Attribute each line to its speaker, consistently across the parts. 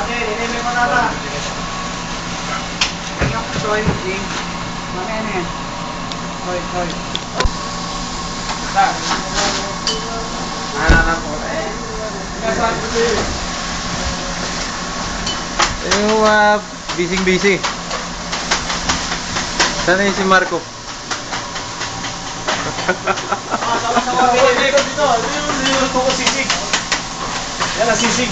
Speaker 1: Okay, nilimi mo na ta. Soy, Jing. Mamaya na yan. Soy. Sir. Ano na po?
Speaker 2: Yung busy. Sana yung si Marco?
Speaker 1: Sama-sama dito. Dito ko sisig. Yan ang sisig.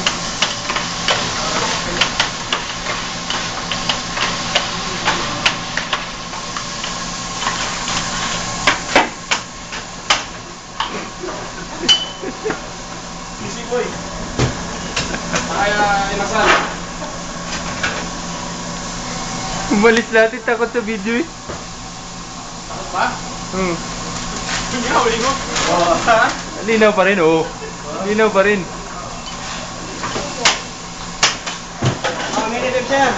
Speaker 1: Sisig boy. Inasal.
Speaker 2: Umalis natin, takot sa video eh.
Speaker 1: Takot ba? Hindi na huli mo?
Speaker 2: Linaw pa rin, oo. Linaw pa rin.
Speaker 1: Minitip siya.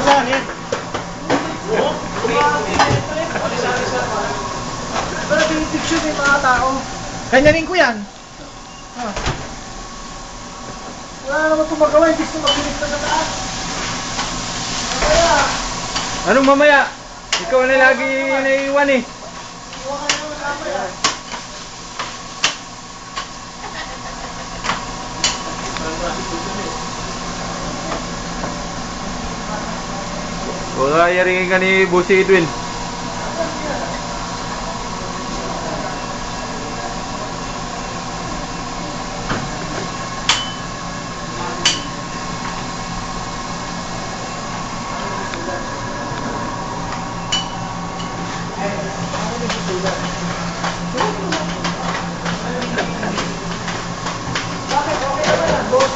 Speaker 1: Saan yan? Oo. Pero pinitip siya yung mga tao. Ganyanin ko yan. Wala naman itong magawa. Hindi ko magpilit na sa taas. Kaya.
Speaker 2: Anong mamaya? Ikaw na lagi naiiwan eh.
Speaker 1: Huwag ka naman mamaya.
Speaker 2: Baka yaringin ka ni Bossy Edwin.
Speaker 1: Bakit? Okay naman yan, boss.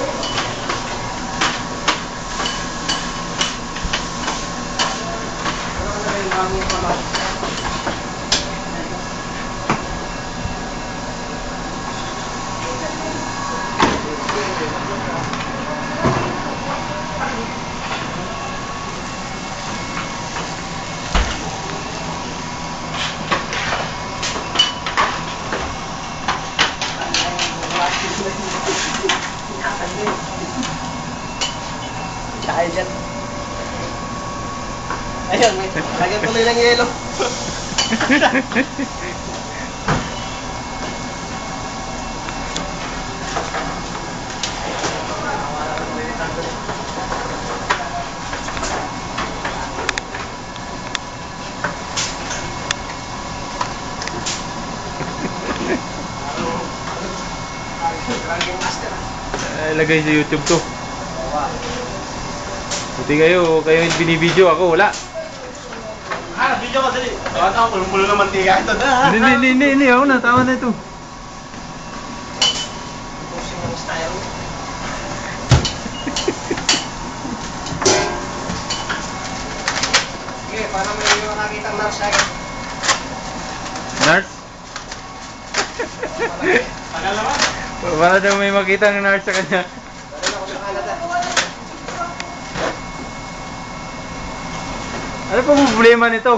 Speaker 1: Kaya dyan. Ayun, may lagyan tuloy ng yelo.
Speaker 2: Lagay sa YouTube to. Buti kayo yung binibideo, ako wala.
Speaker 1: Video ka dali. Tawad ako, pulong-pulo ng mantika ito na.
Speaker 2: Hindi, ako na, tama na ito.
Speaker 1: Pusing ang style. Sige, para may makakita ang nurse agad.
Speaker 2: Nurse?
Speaker 1: Tagal naman.
Speaker 2: Para daw may makita ng nurse sa kanya.
Speaker 1: Dali na ako sa Canada.
Speaker 2: Ano pa problema nito?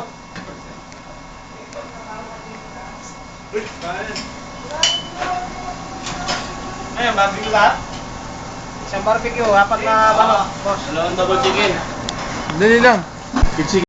Speaker 1: Ayun, barbecue lahat? Isang barbecue, apat na balok. Boss. Dalawang double chicken.
Speaker 2: Dali lang.
Speaker 1: Chicken.